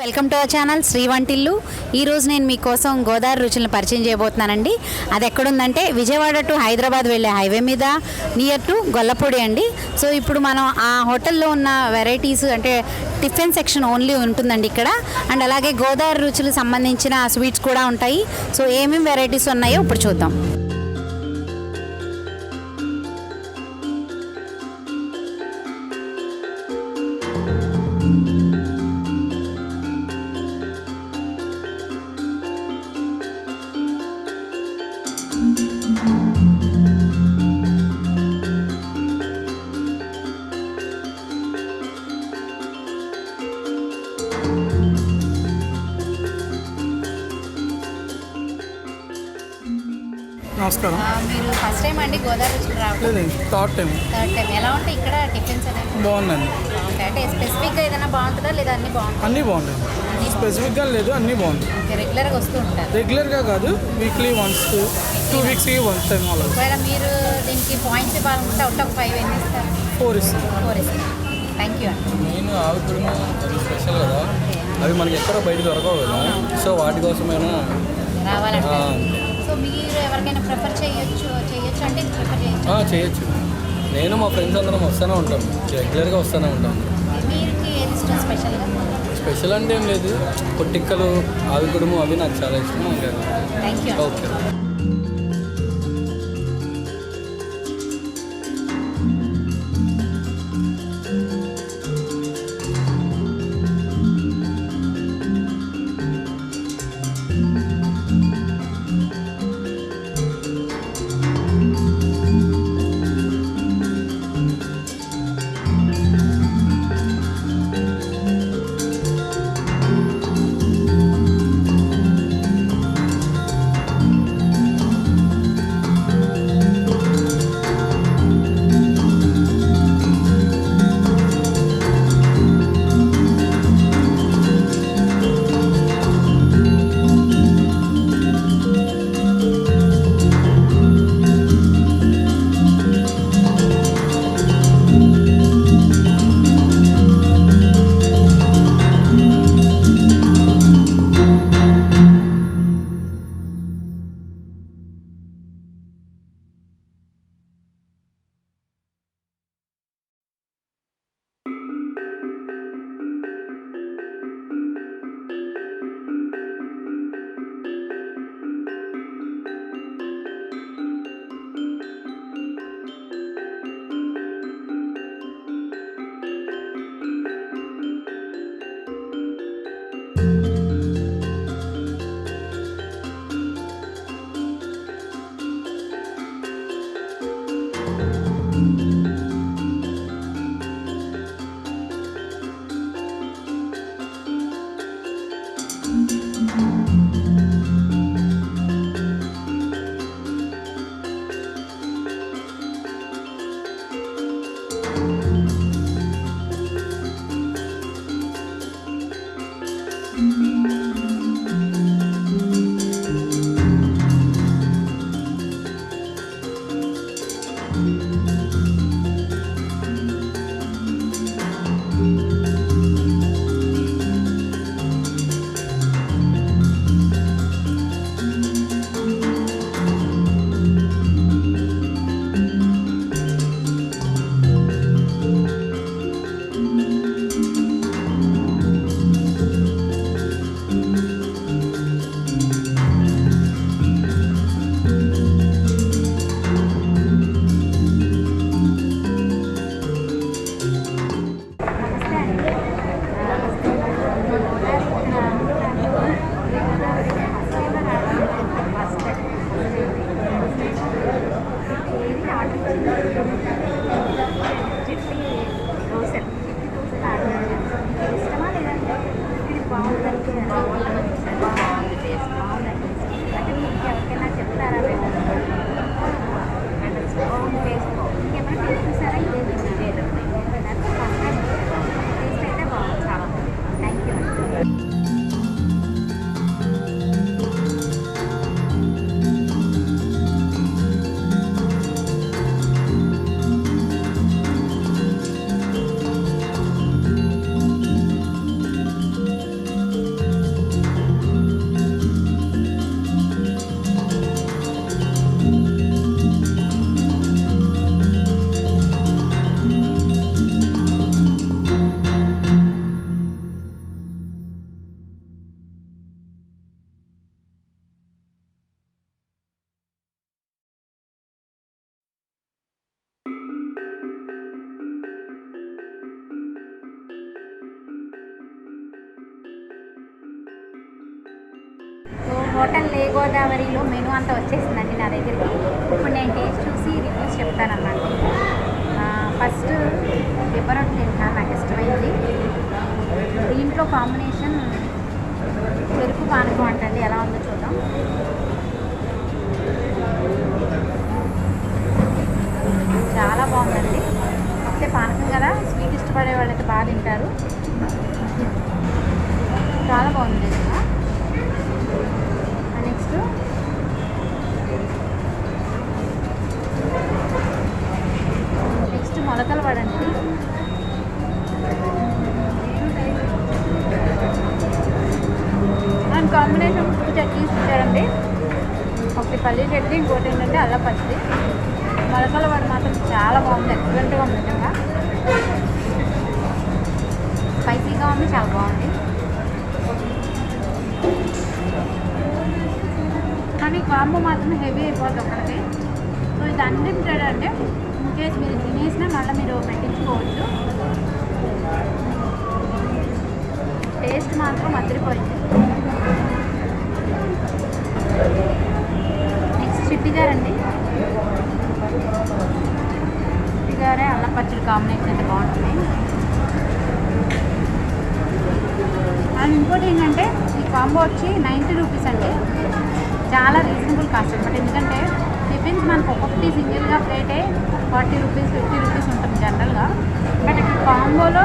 Welcome to our channel Sri Vantillu. ఈరోజు నేను మీకోసం గోదావరి రుచులను పరిచయం చేయబోతున్నానండి. అది ఎక్కడుందంటే విజయవాడ టు హైదరాబాద్ వెళ్ళే హైవే మీద నియర్ టు గొల్లపూడి అండి. సో ఇప్పుడు మనం ఆ హోటల్లో ఉన్న వెరైటీస్ అంటే టిఫిన్ సెక్షన్ ఓన్లీ ఉంటుందండి ఇక్కడ. అండ్ అలాగే గోదావరి రుచులకు సంబంధించిన స్వీట్స్ కూడా ఉంటాయి. సో ఏమేమి వెరైటీస్ ఉన్నాయో ఇప్పుడు చూద్దాం. నమస్కారం. మీరు ఫస్ట్ టైం అండి గోదావరి రుచులు రావడం? లేదు, థర్డ్ టైం. ఎలా ఉంటాయి ఇక్కడ టిఫిన్స్ అనేవి? బాగుందండి. అంటే స్పెసిఫిక్గా ఏదైనా బాగుంటుందా లేదా అన్నీ బాగుంటాయి? అన్నీ బాగుంటాయి. స్పెసిఫిక్గా లేదు, అన్నీ బాగుంటాయి. రెగ్యులర్గా వస్తూ ఉంటారు? రెగ్యులర్గా కాదు, వీక్లీ వన్స్, 2 వీక్స్కి వన్స్ టైం అలా. ఒకవేళ మీరు దీనికి పాయింట్స్ ఇవ్వాలనుకుంటే అవుట్ ఆఫ్ 5 ఎన్ని ఇస్తారు? 4 ఇస్తాను. 4 ఇస్తాను. థ్యాంక్ యూ అండి. మెయిన్ ఆవి కుడుము స్పెషల్ కదా, అవి మనకి ఎక్కడ బయట దొరకవు కదా, సో వాటి కోసమైనా రావాలంటే. సో మీరు ఎవరికైనా ప్రిఫర్ చేయొచ్చు అంటే ప్రిఫర్ చేయొచ్చు. నేను మా ఫ్రెండ్స్ అందరం వస్తూనే ఉంటాం, రెగ్యులర్గా వస్తూనే ఉంటాం. మీకు ఏది ఇష్టం స్పెషల్గా? స్పెషల్ అంటే ఏం లేదు, పొట్టిక్కలు, ఆవి కుడుము అవి నాకు చాలా ఇష్టం. Thank you. ఓకే. హోటల్ లే గోదావరిలో మెనూ అంతా వచ్చేసిందండి నా దగ్గరికి. ఇప్పుడు నేను టేస్ట్ చూసి రివ్యూస్ చెప్తానన్నమాట. ఫస్ట్ దిబ్బరొట్టె తింటాను, నాకు ఇష్టమైంది. దీంట్లో కాంబినేషన్ చెరుకు పానకం అంటండి, ఎలా ఉందో చూద్దాం. చాలా బాగుందండి. కాకపోతే పానకం కదా, స్వీట్ ఇష్టపడే వాళ్ళైతే బాగా తింటారు. చాలా బాగుంది. నెక్స్ట్ మొలకల వడ అండి. అండ్ కాంబినేషన్ చట్నీస్ ఇచ్చారండి. ఒకటి పల్లీ చట్నీ, ఇంకోటి ఏంటంటే అల్లం పచ్చడి. మొలకల వడ మాత్రం చాలా బాగుంది, ఎక్సలెంట్గా ఉంది నిజంగా. స్పైసీగా ఉంది, చాలా బాగుంది. కానీ కాంబో మాత్రం హెవీ అయిపోతుంది ఒకటి. సో ఇది అన్లిమిటెడ్ అంటే ఇన్కేస్ మీరు తినేసినా మళ్ళీ మీరు పెట్టించుకోవచ్చు. టేస్ట్ మాత్రం అదిరిపోయింది. నెక్స్ట్ చిట్టి గారు అండి. చిట్టి గారే అల్లం పచ్చడి కాంబినేషన్ అయితే బాగుంటుంది. అండ్ ఇంకోటి ఏంటంటే ఈ కాంబో వచ్చి 90 రూపీస్ అండి. చాలా రీజనబుల్ కాస్ట్ అనమాట. ఎందుకంటే టిఫిన్స్ మనకు ఒక్కొక్కటి సింగిల్గా ప్లేటే 40 రూపీస్ 50 రూపీస్ ఉంటుంది జనరల్గా. బట్ ఇక్కడ కాంబోలో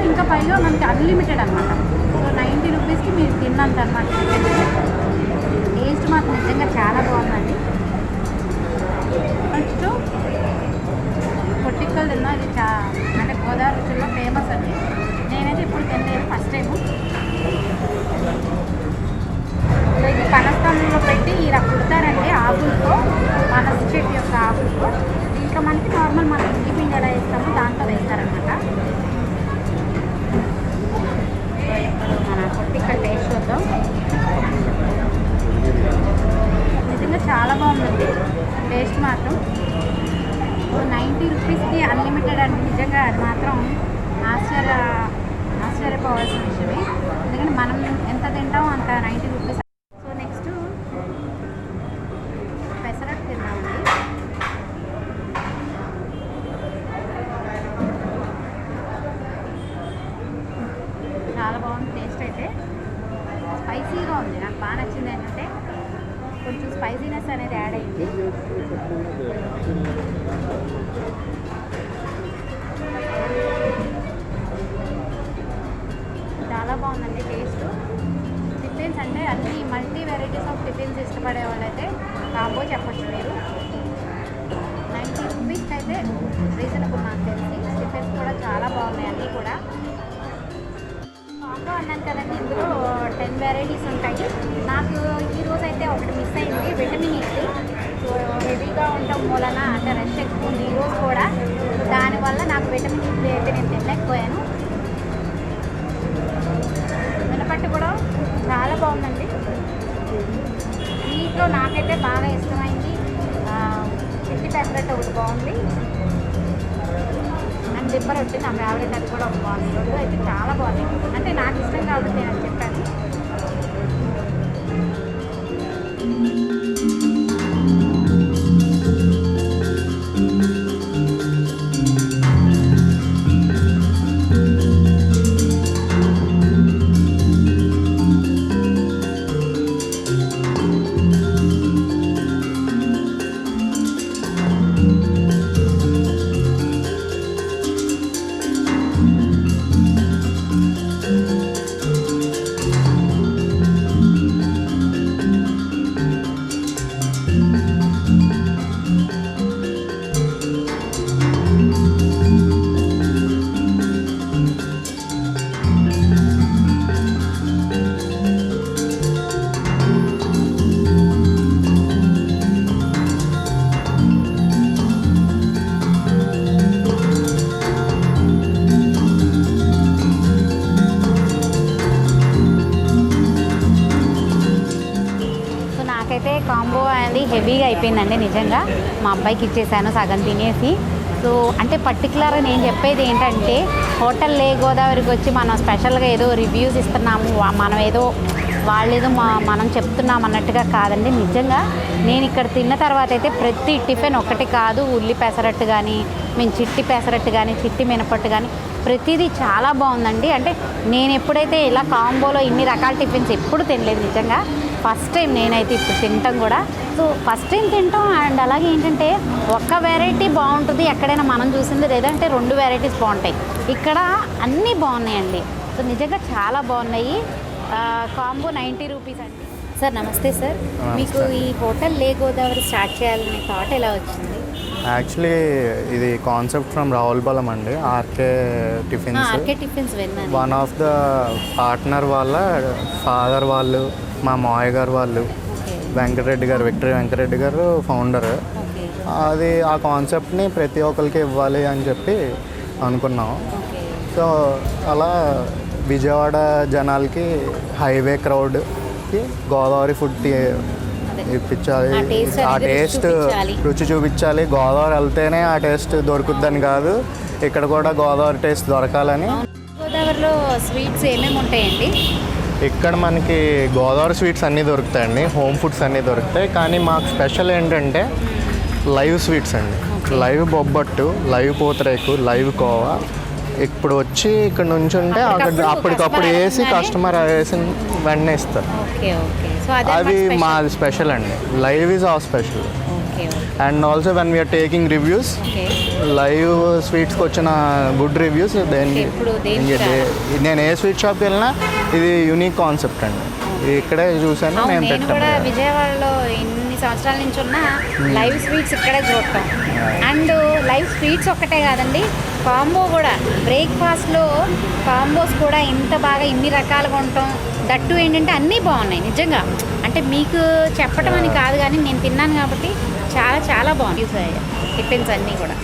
ఇంకా పైగా మనకి అన్లిమిటెడ్ అనమాట. సో 90 రూపీస్కి మీరు తిన్నంత అనమాట. టేస్ట్ మాత్రం నిజంగా చాలా బాగుందండి. నెక్స్ట్ పొట్టిక్కలు తిన్నా. ఇది అంటే గోదావరి రుచుల్లో ఫేమస్ అండి. నేనైతే ఇప్పుడు తినలేదు, ఫస్ట్ టైము. ఇది పనస్థానంలో పెట్టి ఇలా కుడతారండి ఆకులతో, పనస చెట్టు యొక్క ఆకులతో. దీంట్లో మనకి నార్మల్ మనం ఇంటి పిండి ఎలా వేస్తామో దాంట్లో వేస్తారనమాట. మన పొట్టిక్కల టేస్ట్ చూద్దాం. నిజంగా చాలా బాగుందండి టేస్ట్ మాత్రం. 90 రూపీస్కి అన్లిమిటెడ్ అంటే నిజంగా అది మాత్రం ఆశ్చర్యపోవాల్సిన విషయమే. ఎందుకంటే మనం ఎంత తింటామో అంత 90 రూపీస్. సో నెక్స్ట్ పెసరట్టు తిన్నామండి. చాలా బాగుంది టేస్ట్ అయితే. స్పైసీగా ఉంది, నాకు బాగా నచ్చింది. ఏంటంటే కొంచెం స్పైసీనెస్ అనేది యాడ్ అయింది. చాలా బాగుందండి టేస్ట్. టిఫిన్స్ అంటే అన్ని మల్టీ వెరైటీస్ ఆఫ్ టిఫిన్స్ ఇష్టపడే వాళ్ళైతే కాంబో చెప్పచ్చు మీరు. 90 రూపీస్కి అయితే రీజనబుల్ నాకు తెలిసి. టిఫిన్స్ కూడా చాలా బాగున్నాయి అన్నీ కూడా. కాంబో అన్నాను కదండి, ఇందులో 10 వెరైటీస్ ఉంటాయి. నాకు ఈరోజు అయితే ఒకటి మిస్ అయింది, విటమిన్ ఇడ్లీ. సో హెవీగా ఉండటం మూలన అంటే రష్ ఎక్కువ ఉంది ఈరోజు కూడా. దానివల్ల నాకు విటమిన్ ఇడ్లీ అయితే నేను తినలేకపోయాను. మినపట్టు కూడా చాలా బాగుందండి. దీంట్లో నాకైతే బాగా ఇష్టమైంది చిట్టి పెసరట్టు ఒకటి బాగుంది. అండ్ దిబ్బరొట్టె నా ఫేవరెట్, అది కూడా ఒక బాగుంది. రెండు అయితే చాలా బాగుంది. అంటే నాకు ఇష్టం కాబట్టి నేను చెప్పాను. కాంబో అనేది హెవీగా అయిపోయిందండి నిజంగా. మా అబ్బాయికి ఇచ్చేసాను సగం తినేసి. సో అంటే పర్టికులర్గా నేను చెప్పేది ఏంటంటే హోటల్ లే గోదావరికి వచ్చి మనం స్పెషల్గా ఏదో రివ్యూస్ ఇస్తున్నాము, మనం ఏదో వాళ్ళేదో మనం చెప్తున్నాం అన్నట్టుగా కాదండి. నిజంగా నేను ఇక్కడ తిన్న తర్వాత అయితే ప్రతి టిఫిన్ ఒకటి కాదు, ఉల్లి పెసరట్టు కానీ, మేము చిట్టి పెసరట్టు కానీ, చిట్టి మినపట్టు కానీ ప్రతిదీ చాలా బాగుందండి. అంటే నేను ఎప్పుడైతే ఇలా కాంబోలో ఇన్ని రకాల టిఫిన్స్ ఎప్పుడు తినలేదు. నిజంగా ఫస్ట్ టైం నేనైతే ఇప్పుడు తింటాం కూడా. సో ఫస్ట్ టైం తింటాం. అండ్ అలాగే ఏంటంటే ఒక్క వెరైటీ బాగుంటుంది ఎక్కడైనా మనం చూసింది, లేదంటే 2 వెరైటీస్ బాగుంటాయి. ఇక్కడ అన్నీ బాగున్నాయండి. సో నిజంగా చాలా బాగున్నాయి. కాంబో 90 రూపీస్ అండి. సార్ నమస్తే సార్. మీకు ఈ హోటల్ లే గోదావరి స్టార్ట్ చేయాలనే థాట్ ఎలా వచ్చింది? యాక్చువల్లీ ఇది కాన్సెప్ట్ ఫ్రమ్ రావులపాలెం అండి. ఆర్కే టిఫిన్స్ విన్నాను. వన్ ఆఫ్ ద పార్ట్నర్ వాళ్ళ ఫాదర్ వాళ్ళు, మా మావయ్య గారు వాళ్ళు, వెంకటరెడ్డి గారు, విక్టరీ వెంకటరెడ్డి గారు ఫౌండర్. అది ఆ కాన్సెప్ట్ని ప్రతి ఒక్కరికి ఇవ్వాలి అని చెప్పి అనుకున్నాం. సో అలా విజయవాడ జనాలకి హైవే క్రౌడ్కి గోదావరి ఫుడ్ ఇప్పించాలి, ఆ టేస్ట్ రుచి చూపించాలి. గోదావరి వెళ్తేనే ఆ టేస్ట్ దొరుకుద్దని కాదు, ఇక్కడ కూడా గోదావరి టేస్ట్ దొరకాలని. గోదావరిలో స్వీట్స్ ఏమేమి ఉంటాయండి? ఇక్కడ మనకి గోదావరి స్వీట్స్ అన్నీ దొరుకుతాయండి, హోమ్ ఫుడ్స్ అన్నీ దొరుకుతాయి. కానీ మాకు స్పెషల్ ఏంటంటే లైవ్ స్వీట్స్ అండి. లైవ్ బొబ్బట్టు, లైవ్ పూతరేకు, లైవ్ కోవా. ఇప్పుడు వచ్చి ఇక్కడ నుంచి ఉంటే అక్కడ అప్పటికప్పుడు వేసి కస్టమర్ వేసి వెంటనే ఇస్తారు. అది మాది స్పెషల్ అండి. Live is a special. And also when we are taking reviews, live స్వీట్స్కి వచ్చిన గుడ్ రివ్యూస్, నేను ఏ స్వీట్ షాప్కి వెళ్ళినా ఇది యూనిక్ కాన్సెప్ట్ అండి. ఇక్కడే చూసాను, మేము పెట్టాము. విజయవాడలో ఇన్ని సంవత్సరాల నుంచి ఉన్న లైవ్ స్వీట్స్ ఇక్కడే చూడటం. అండ్ లైవ్ స్వీట్స్ ఒక్కటే కాదండి, కాంబో కూడా బ్రేక్ఫాస్ట్లో కాంబోస్ కూడా ఇంత బాగా ఇన్ని రకాలుగా ఉండటం. దట్టు ఏంటంటే అన్నీ బాగున్నాయి నిజంగా. అంటే మీకు చెప్పటం అని కాదు, కానీ నేను తిన్నాను కాబట్టి చాలా చాలా బాగుంది టిఫిన్స్ అన్నీ కూడా.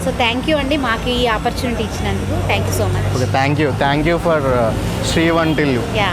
సో థ్యాంక్ యూ అండి మాకు ఈ ఆపర్చునిటీ ఇచ్చినందుకు. Thank you so much. Thank you for Sri Vantillu. Yeah.